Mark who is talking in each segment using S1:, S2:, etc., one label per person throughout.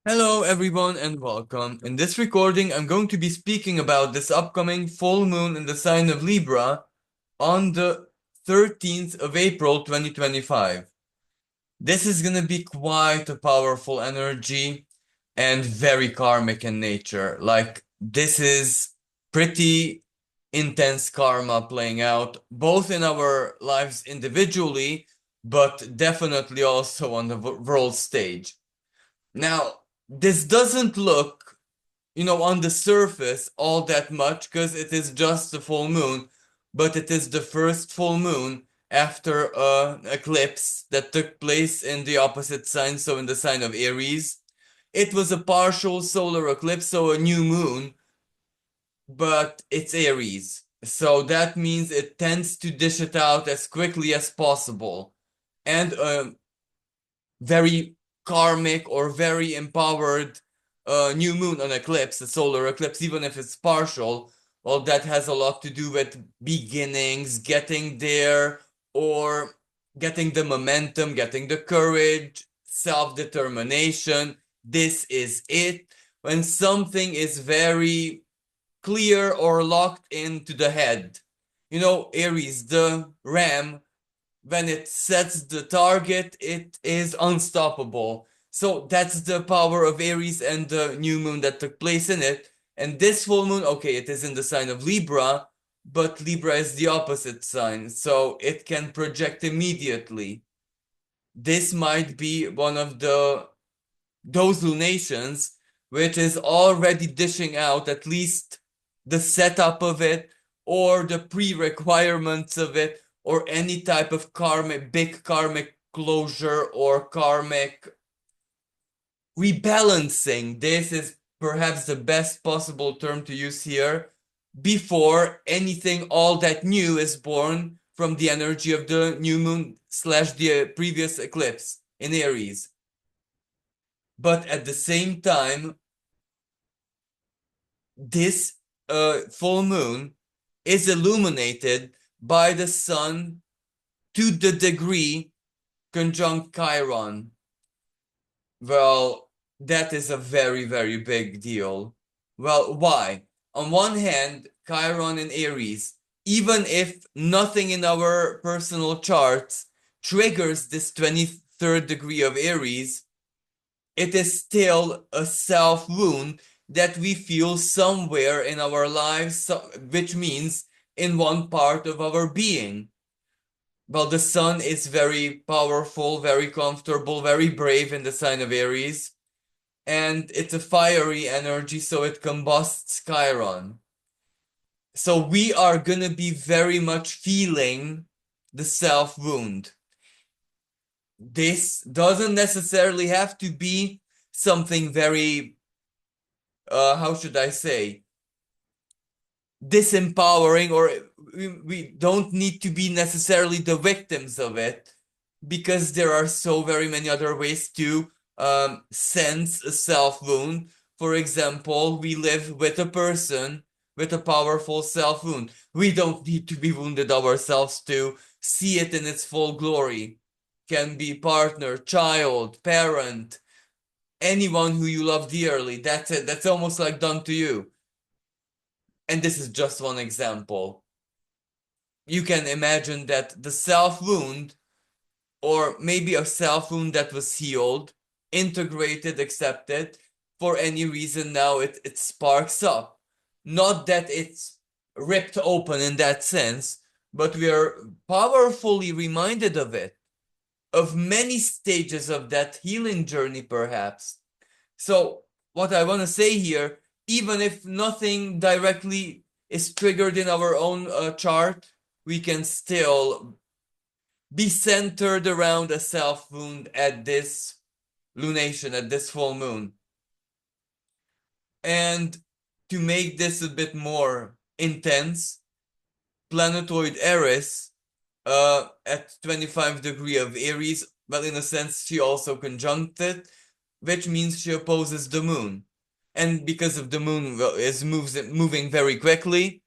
S1: Hello everyone and welcome. In this recording, I'm going to be speaking about this upcoming full moon in the sign of Libra on the 13th of April 2025. This is going to be quite a powerful energy and very karmic in nature. Like, this is pretty intense karma playing out both in our lives individually, but definitely also on the world stage. Now, this doesn't look, on the surface all that much because it is just a full moon, but it is the first full moon after an eclipse that took place in the opposite sign, so in the sign of Aries. It was a partial solar eclipse, so a new moon, but it's Aries. So that means it tends to dish it out as quickly as possible. And very karmic or very empowered new moon on eclipse, a solar eclipse, even if it's partial, well, that has a lot to do with beginnings, getting there, or getting the momentum, getting the courage, self-determination. This is it. When something is very clear or locked into the head. Aries, the ram, when it sets the target, it is unstoppable. So that's the power of Aries and the new moon that took place in it. And this full moon, okay, it is in the sign of Libra, but Libra is the opposite sign, so it can project immediately. This might be one of those lunations which is already dishing out at least the setup of it or the pre-requirements of it or any type of big karmic closure or karmic rebalancing. This is perhaps the best possible term to use here before anything all that new is born from the energy of the new moon slash the previous eclipse in Aries. But at the same time, this full moon is illuminated by the sun to the degree conjunct Chiron. Well, that is a very, very big deal. Well, why? On one hand, Chiron in Aries, even if nothing in our personal charts triggers this 23rd degree of Aries, it is still a self wound that we feel somewhere in our lives, which means in one part of our being. Well, the sun is very powerful, very comfortable, very brave in the sign of Aries, and it's a fiery energy, so it combusts Chiron. So we are gonna be very much feeling the self wound. This doesn't necessarily have to be something very, how should I say, disempowering, or we don't need to be necessarily the victims of it because there are so very many other ways to sense a self wound. For example, we live with a person with a powerful self wound. We don't need to be wounded ourselves to see it in its full glory. Can be partner, child, parent, anyone who you love dearly. That's it. That's almost like done to you. And this is just one example. You can imagine that the self wound, or maybe a self wound that was healed, integrated, accepted, for any reason now it sparks up. Not that it's ripped open in that sense, but we are powerfully reminded of it, of many stages of that healing journey, perhaps. So, what I want to say here, even if nothing directly is triggered in our own chart, we can still be centered around a self wound at this lunation, at this full moon. And to make this a bit more intense, planetoid Eris at 25 degree of Aries, well, in a sense, she also conjunct it, which means she opposes the moon. And because of the moon is moving very quickly,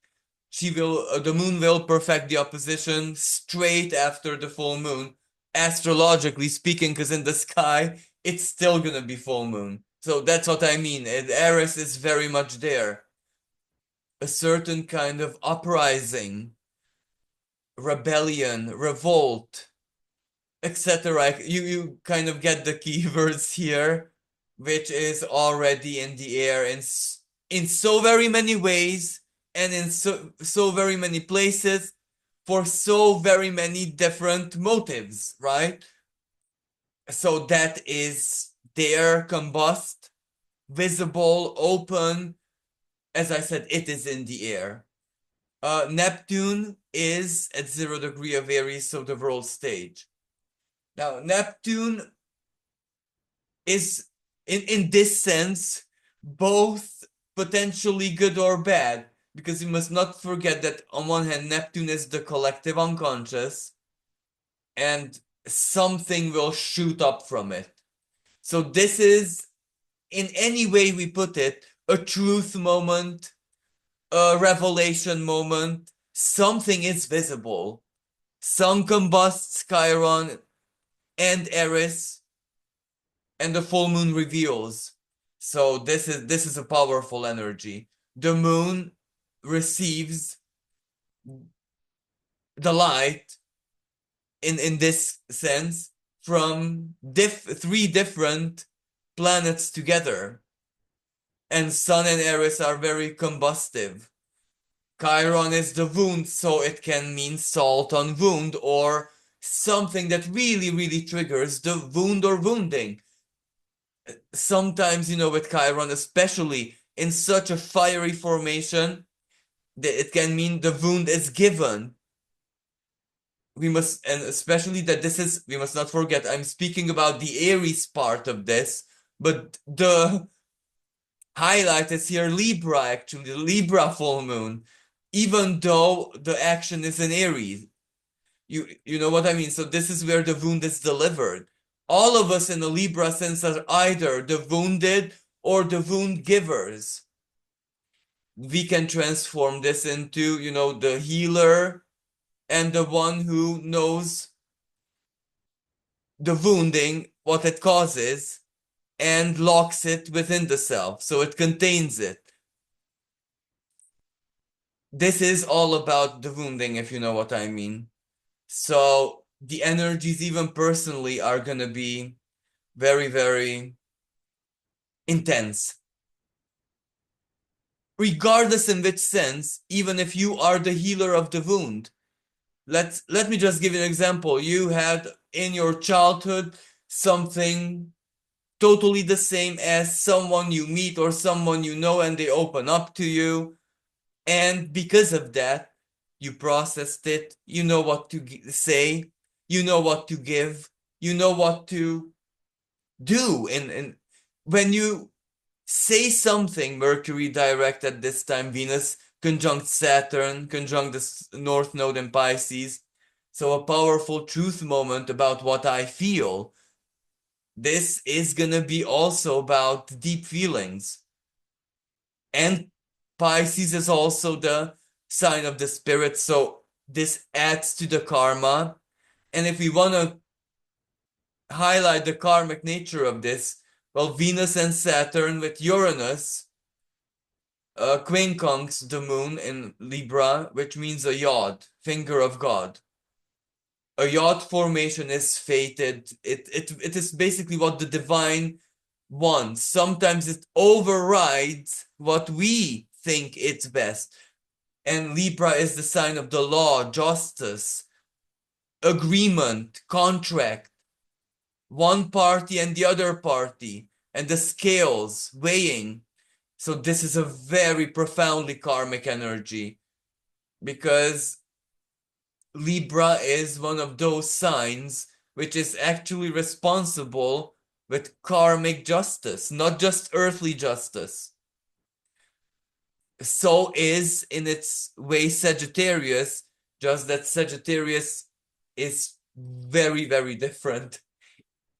S1: the moon will perfect the opposition straight after the full moon, astrologically speaking, because in the sky it's still gonna be full moon. So that's what I mean. And Aries is very much there. A certain kind of uprising, rebellion, revolt, etc. You kind of get the keywords here, which is already in the air in so very many ways and in so very many places for so very many different motives, right? So that is there, combust, visible, open. As I said, it is in the air. Neptune is at 0 degree of Aries, so the world stage. Now, Neptune is, in this sense, both potentially good or bad, because you must not forget that on one hand, Neptune is the collective unconscious, and something will shoot up from it. So this is, in any way we put it, a truth moment, a revelation moment. Something is visible. Sun combusts Chiron and Eris, and the full moon reveals. So this is a powerful energy. The moon receives the light in this sense from three different planets together. And Sun and Eris are very combustive. Chiron is the wound, so it can mean salt on wound or something that really, really triggers the wound or wounding. Sometimes, with Chiron, especially in such a fiery formation, it can mean the wound is given. And especially that we must not forget, I'm speaking about the Aries part of this, but the highlight is here Libra, actually, the Libra full moon, even though the action is in Aries. You know what I mean? So this is where the wound is delivered. All of us in the Libra sense are either the wounded or the wound givers. We can transform this into, the healer and the one who knows the wounding, what it causes, and locks it within the self, so it contains it. This is all about the wounding, if you know what I mean. So the energies, even personally, are gonna be very, very intense. Regardless in which sense, even if you are the healer of the wound. Let me just give you an example. You had in your childhood something totally the same as someone you meet or someone you know, and they open up to you. And because of that, you processed it. You know what to say. You know what to give. You know what to do. And when you say something, Mercury direct at this time, Venus conjunct Saturn, conjunct the North Node in Pisces. So a powerful truth moment about what I feel. This is gonna be also about deep feelings. And Pisces is also the sign of the spirit, so this adds to the karma. And if we want to highlight the karmic nature of this, well, Venus and Saturn with Uranus quincunx the moon in Libra, which means a yod, finger of God. A yod formation is fated. It is basically what the divine wants. Sometimes it overrides what we think it's best. And Libra is the sign of the law, justice, agreement, contract, one party and the other party, and the scales, weighing. So this is a very profoundly karmic energy, because Libra is one of those signs which is actually responsible with karmic justice, not just earthly justice. So is in its way Sagittarius, just that Sagittarius is very, very different.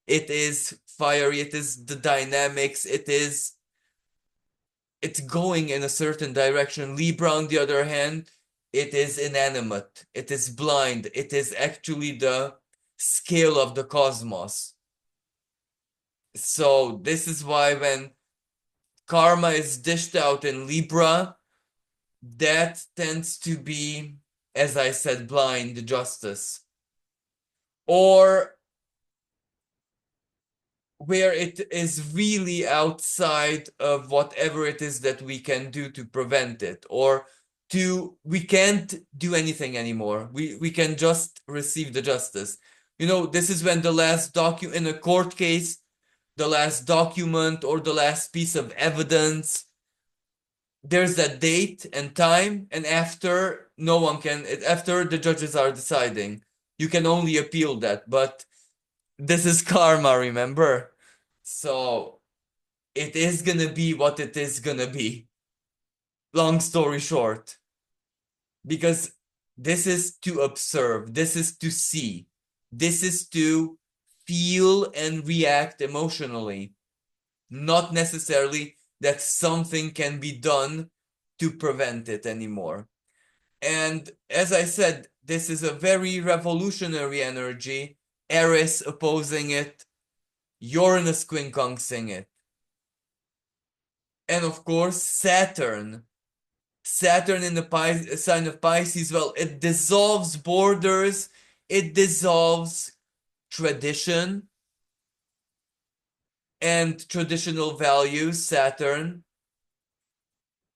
S1: It is fiery, it is the dynamics, it's going in a certain direction. Libra, on the other hand, it is inanimate, it is blind, it is actually the scale of the cosmos. So this is why when karma is dished out in Libra, that tends to be, as I said, blind justice. Or where it is really outside of whatever it is that we can do to prevent it, or we can't do anything anymore. We can just receive the justice. This is when the last document in a court case, the last document or the last piece of evidence, there's that date and time, and after no one can, after the judges are deciding, you can only appeal that. But this is karma, remember? So it is gonna be what it is gonna be. Long story short, because this is to observe, this is to see, this is to feel and react emotionally, not necessarily that something can be done to prevent it anymore. And as I said, this is a very revolutionary energy. Aries opposing it, Uranus quincunxing it. And of course, Saturn. Saturn in the sign of Pisces, well, it dissolves borders, it dissolves tradition and traditional values. Saturn,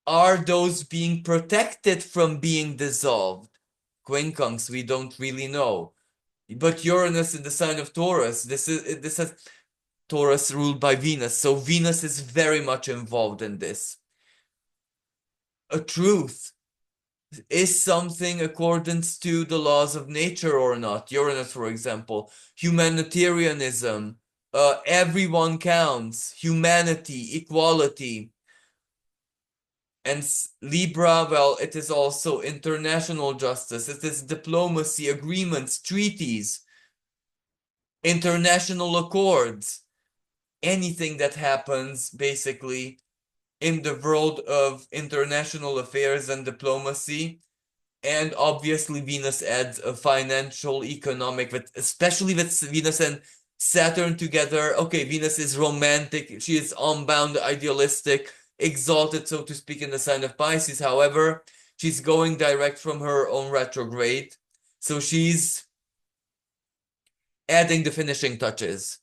S1: are those being protected from being dissolved? Quincunx, we don't really know. But Uranus in the sign of Taurus, this is Taurus ruled by Venus, so Venus is very much involved in this. A truth is something accordance to the laws of nature or not. Uranus, for example, humanitarianism, everyone counts, humanity, equality. And Libra, well, it is also international justice. It is diplomacy, agreements, treaties, international accords, anything that happens basically in the world of international affairs and diplomacy. And obviously, Venus adds a financial, economic, but especially with Venus and Saturn together. Okay, Venus is romantic, she is unbound, idealistic, exalted, so to speak, in the sign of Pisces. However, she's going direct from her own retrograde. So she's adding the finishing touches.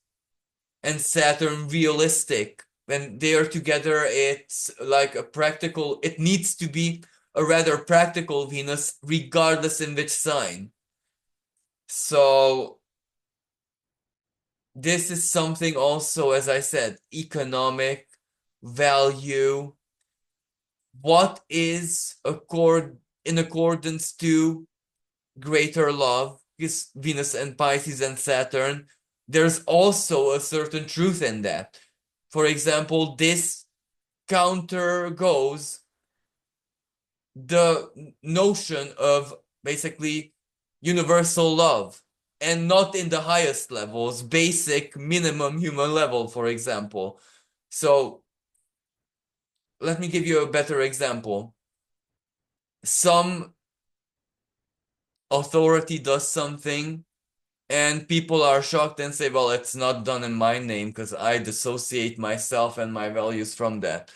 S1: And Saturn, realistic. When they are together, it's like a practical, it needs to be a rather practical Venus, regardless in which sign. So this is something also, as I said, economic value. What is in accordance to greater love? Because Venus and Pisces and Saturn, there's also a certain truth in that. For example, this counter goes the notion of basically universal love, and not in the highest levels, basic minimum human level, for example. So let me give you a better example. Some authority does something and people are shocked and say, well, it's not done in my name because I dissociate myself and my values from that.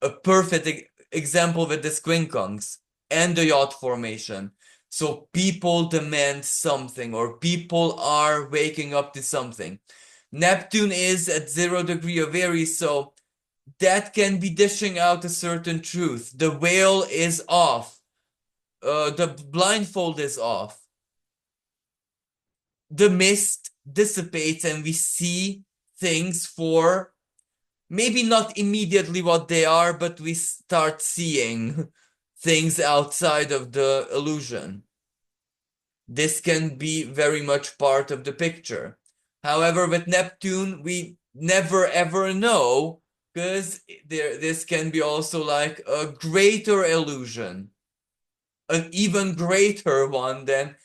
S1: A perfect example with the quincunx and the yacht formation. So people demand something, or people are waking up to something. Neptune is at 0 degree of Aries, so that can be dishing out a certain truth. The veil is off. The blindfold is off. The mist dissipates and we see things for maybe not immediately what they are, but we start seeing things outside of the illusion. This can be very much part of the picture. However, with Neptune, we never ever know, because this can be also like a greater illusion, an even greater one than,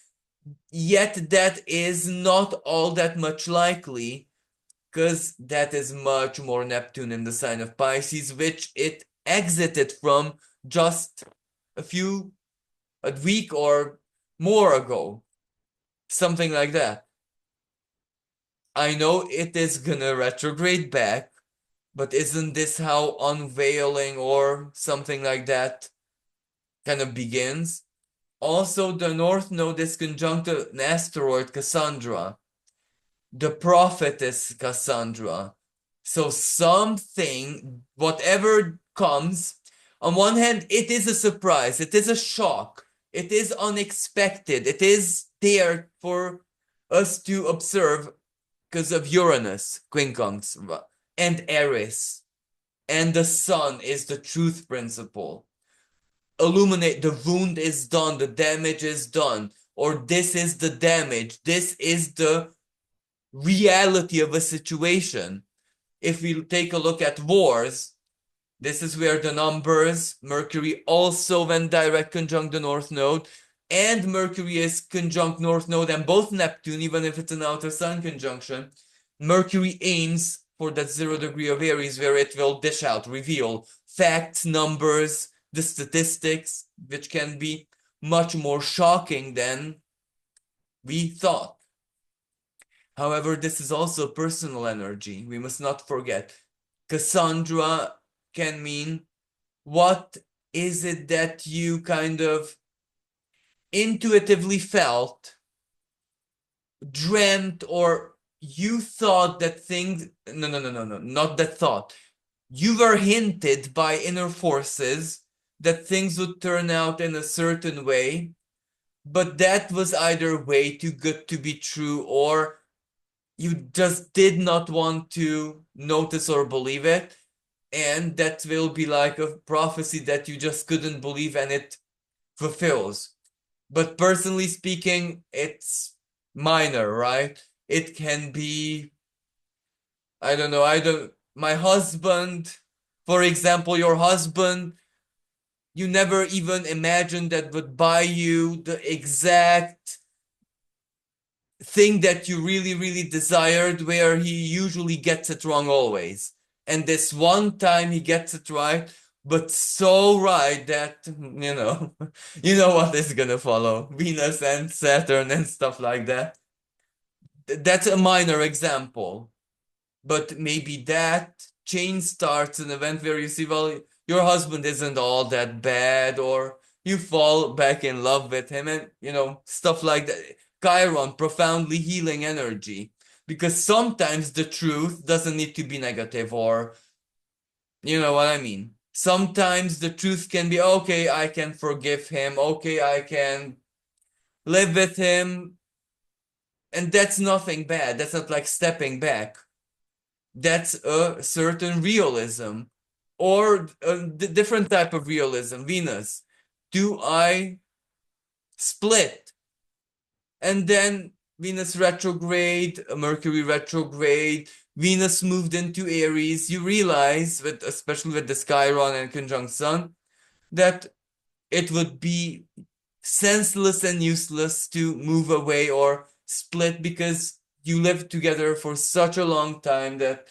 S1: yet that is not all that much likely, because that is much more Neptune in the sign of Pisces, which it exited from just a week or more ago, something like that. I know it is gonna retrograde back, but isn't this how unveiling or something like that kind of begins? Also, the North Node is conjunct an asteroid, Cassandra. The prophetess Cassandra. So something, whatever comes, on one hand, it is a surprise, it is a shock, it is unexpected, it is there for us to observe because of Uranus, quincunx, and Aries. And the sun is the truth principle. Illuminate, the wound is done, the damage is done, or this is the damage, this is the reality of a situation. If we take a look at wars, this is where the numbers, Mercury also when direct conjunct the North Node, and Mercury is conjunct North Node and both Neptune, even if it's an outer Sun conjunction. Mercury aims for that 0 degree of Aries where it will dish out, reveal facts, numbers, the statistics, which can be much more shocking than we thought. However, this is also personal energy. We must not forget. Cassandra can mean what is it that you kind of intuitively felt, dreamt, or you thought that things. No, no, no, no, no, not that thought. You were hinted by inner forces that things would turn out in a certain way, but that was either way too good to be true or you just did not want to notice or believe it, and that will be like a prophecy that you just couldn't believe and it fulfills. But personally speaking, it's minor, right? It can be, I don't know, my husband, for example, your husband, you never even imagined that would buy you the exact thing that you really, really desired, where he usually gets it wrong always. And this one time he gets it right, but so right that, you know what is gonna follow. Venus and Saturn and stuff like that. That's a minor example. But maybe that change starts an event where you see, well, your husband isn't all that bad, or you fall back in love with him, and stuff like that. Chiron, profoundly healing energy, because sometimes the truth doesn't need to be negative, or you know what I mean. Sometimes the truth can be, okay, I can forgive him, okay, I can live with him, and that's nothing bad. That's not like stepping back. That's a certain realism, or a different type of realism. Venus, do I split? And then Venus retrograde, Mercury retrograde, Venus moved into Aries. You realize, especially with the Chiron and conjunct Sun, that it would be senseless and useless to move away or split, because you lived together for such a long time that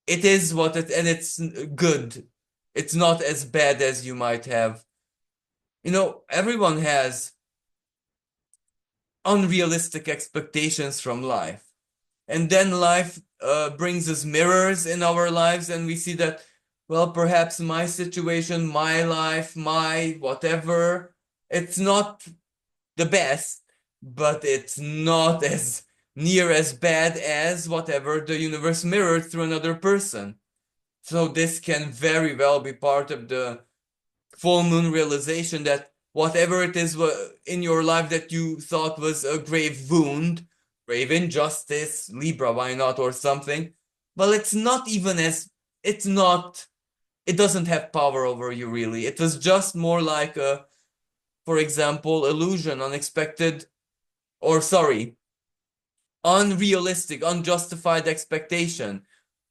S1: it is what it, and it's good. It's not as bad as you might have. Everyone has unrealistic expectations from life. And then life brings us mirrors in our lives, and we see that, well, perhaps my situation, my life, my whatever, it's not the best, but it's not as near as bad as whatever the universe mirrored through another person. So this can very well be part of the full moon realization that whatever it is in your life that you thought was a grave wound, grave injustice, Libra, why not, or something, well, it's not, it doesn't have power over you really. It was just more like a, for example, illusion, unexpected, or sorry, unrealistic, unjustified expectation,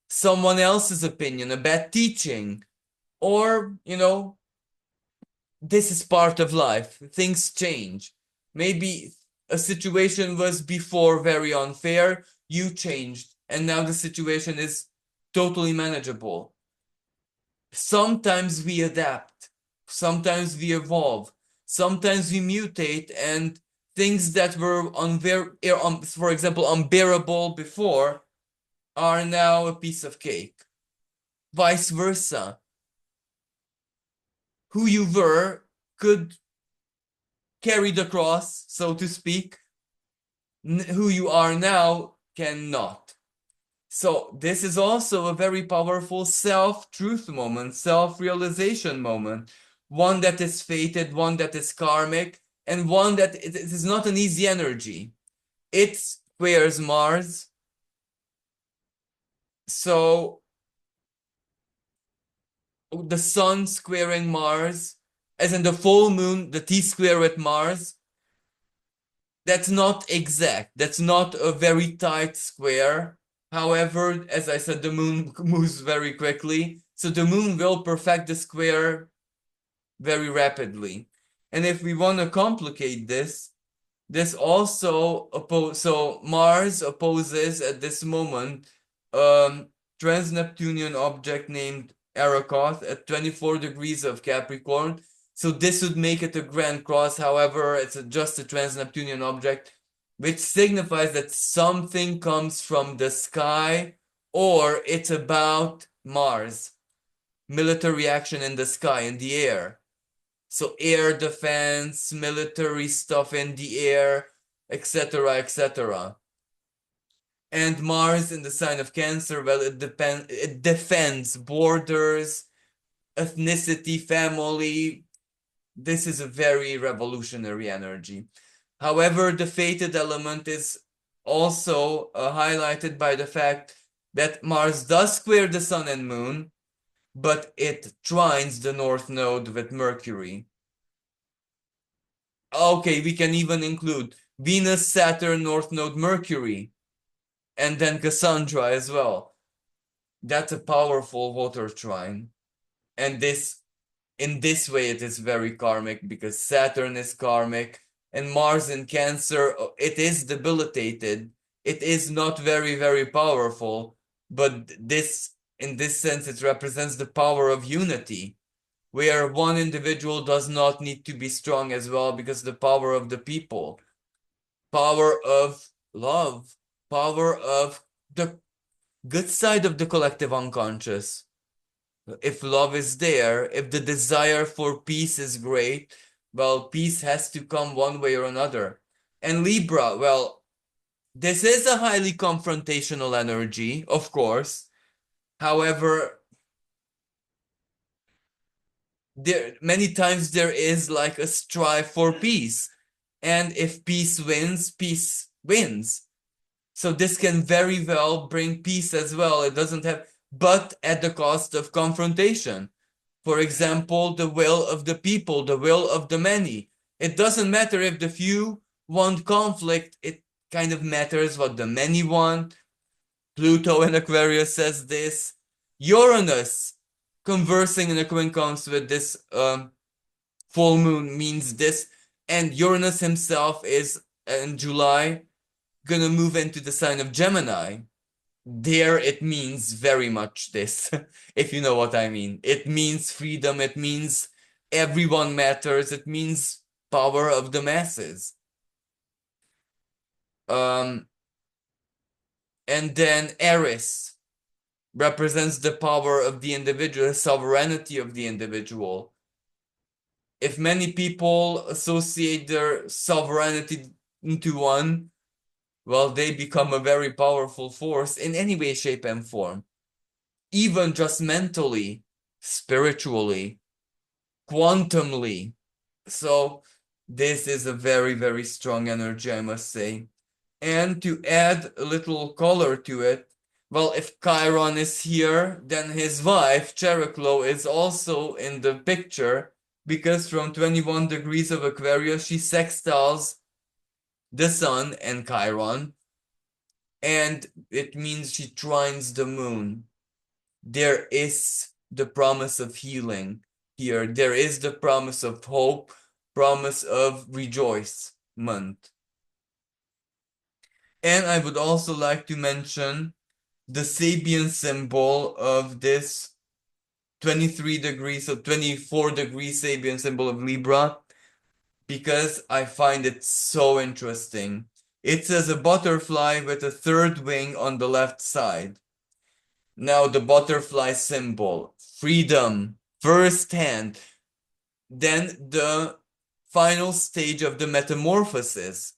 S1: someone else's opinion, a bad teaching, or, this is part of life. Things change. Maybe a situation was before very unfair, you changed, and now the situation is totally manageable. Sometimes we adapt, sometimes we evolve, sometimes we mutate, and things that were for example, unbearable before are now a piece of cake. Vice versa. Who you were could carry the cross, so to speak. Who you are now cannot. So this is also a very powerful self-truth moment, self-realization moment, one that is fated, one that is karmic, and one that it is not an easy energy. It squares Mars. So the sun squaring Mars, as in the full moon, the T-square with Mars, that's not exact. That's not a very tight square. However, as I said, the moon moves very quickly. So the moon will perfect the square very rapidly. And if we want to complicate this also so Mars opposes at this moment trans-Neptunian object named Arakoth at 24 degrees of Capricorn. So this would make it a grand cross. However, it's just a trans-Neptunian object, which signifies that something comes from the sky or it's about Mars. Military action in the sky, in the air. So air defense, military stuff in the air, etc., etc. And Mars in the sign of Cancer, well, it defends borders, ethnicity, family. This is a very revolutionary energy. However, the fated element is also highlighted by the fact that Mars does square the sun and moon, but it trines the north node with Mercury. Okay, we can even include Venus, Saturn, North Node, Mercury, and then Cassandra as well. That's a powerful water trine. And in this way, it is very karmic because Saturn is karmic and Mars in Cancer, it is debilitated. It is not very, very powerful, but in this sense, it represents the power of unity, where one individual does not need to be strong as well because the power of the people, power of love, power of the good side of the collective unconscious. If love is there, if the desire for peace is great, well, peace has to come one way or another. And Libra, well, this is a highly confrontational energy, of course. However, many times there is like a strive for peace, and if peace wins. So this can very well bring peace as well. It doesn't have, but at the cost of confrontation. For example, the will of the people, the will of the many. It doesn't matter if the few want conflict, it kind of matters what the many want. Pluto in Aquarius says this. Uranus conversing in a quincunx with this full moon means this. And Uranus himself is in July gonna move into the sign of Gemini. There it means very much this, if you know what I mean. It means freedom, it means everyone matters, it means power of the masses. And then Aries represents the power of the individual, the sovereignty of the individual. If many people associate their sovereignty into one, well, they become a very powerful force in any way, shape, and form. Even just mentally, spiritually, quantumly. So this is a very, very strong energy, I must say. And to add a little color to it, well, if Chiron is here, then his wife, Cheroklo, is also in the picture, because from 21 degrees of Aquarius, she sextiles the sun and Chiron, and it means she trines the moon. There is the promise of healing here. There is the promise of hope, promise of rejoicement. And I would also like to mention the Sabian symbol of this 23 degrees, so 24 degrees Sabian symbol of Libra. because I find it so interesting. It says a butterfly with a third wing on the left side. Now the butterfly symbol, freedom, first hand, then the final stage of the metamorphosis.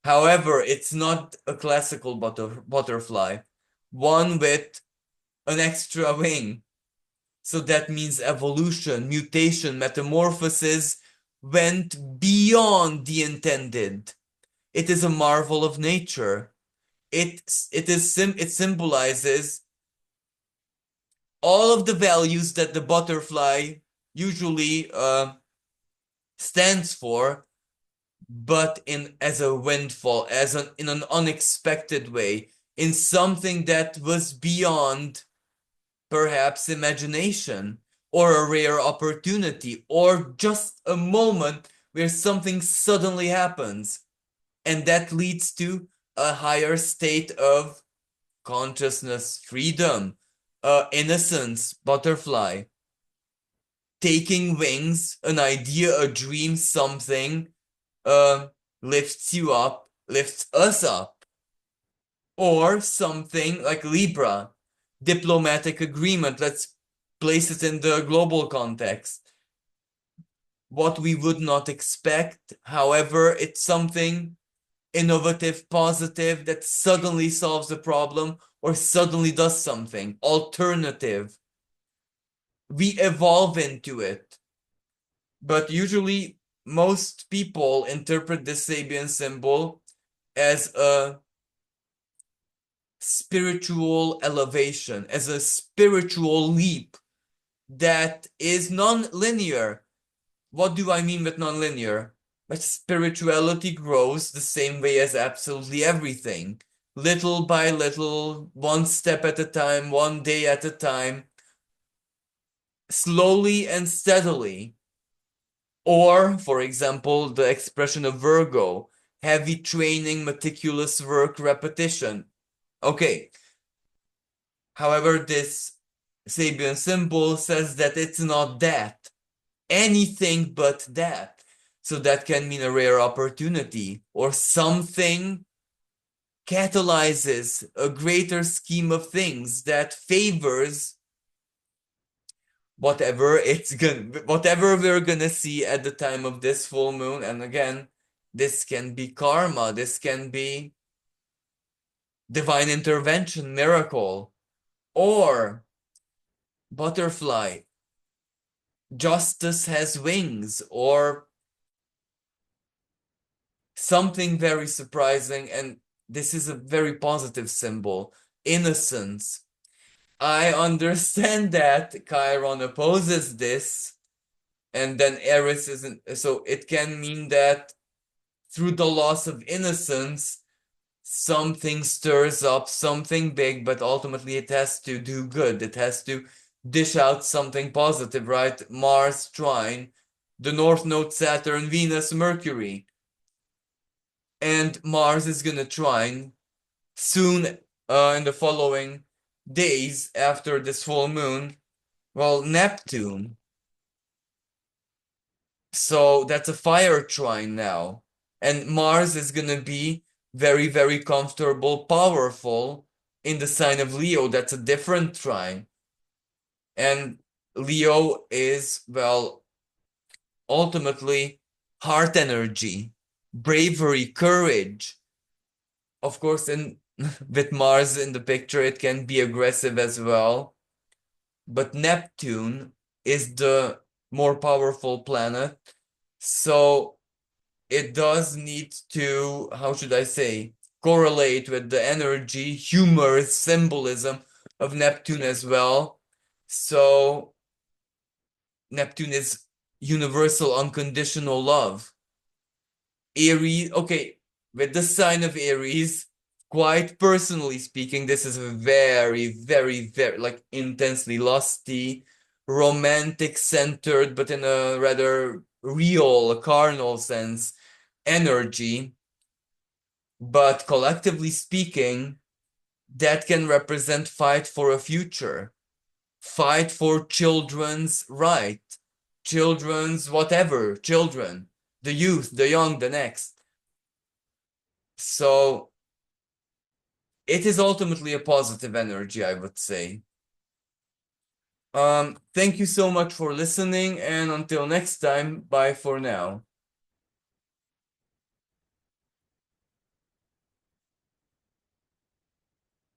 S1: However, it's not a classical butterfly, one with an extra wing. So that means evolution, mutation, metamorphosis went beyond the intended. It is a marvel of nature. It symbolizes all of the values that the butterfly usually stands for, but in as a windfall, in an unexpected way, in something that was beyond perhaps imagination, or a rare opportunity, or just a moment where something suddenly happens, and that leads to a higher state of consciousness, freedom, innocence, butterfly, taking wings, an idea, a dream, something uh, lifts you up, lifts us up, or something like Libra, diplomatic agreement. Let's place it in the global context. What we would not expect, however, it's something innovative, positive that suddenly solves a problem or suddenly does something alternative. We evolve into it. But usually, most people interpret the Sabian symbol as a spiritual elevation, as a spiritual leap that is non-linear. What do I mean with non-linear? But spirituality grows the same way as absolutely everything. Little by little, one step at a time, one day at a time, slowly and steadily. Or, for example, the expression of Virgo, heavy training, meticulous work, repetition. Okay. However, this Sabian symbol says that it's not that. Anything but that. So that can mean a rare opportunity or something catalyzes a greater scheme of things that favors whatever we're gonna see at the time of this full moon. And again, this can be karma, this can be divine intervention, miracle, or butterfly, justice has wings, or something very surprising. And this is a very positive symbol, innocence. I understand that Chiron opposes this, and then Aries isn't. So it can mean that through the loss of innocence, something stirs up, something big, but ultimately it has to do good. It has to dish out something positive, right? Mars trine, the North Node, Saturn, Venus, Mercury. And Mars is gonna trine soon in the following days after this full moon. Well, Neptune. So that's a fire trine now. And Mars is gonna be very, very comfortable, powerful in the sign of Leo. That's a different trine. And Leo is, well, ultimately heart energy, bravery, courage. Of course, in with Mars in the picture, it can be aggressive as well. But Neptune is the more powerful planet. So it does need to, how should I say, correlate with the energy, humor, symbolism of Neptune as well. So Neptune is universal unconditional love. Aries, okay, with the sign of Aries, quite personally speaking, this is a very, very, very, like intensely lusty, romantic centered, but in a rather real, carnal sense, energy. But collectively speaking, that can represent fight for a future, fight for children's right, children's whatever, children. the youth, the young, the next. So it is ultimately a positive energy, I would say. Thank you so much for listening, and until next time, bye for now.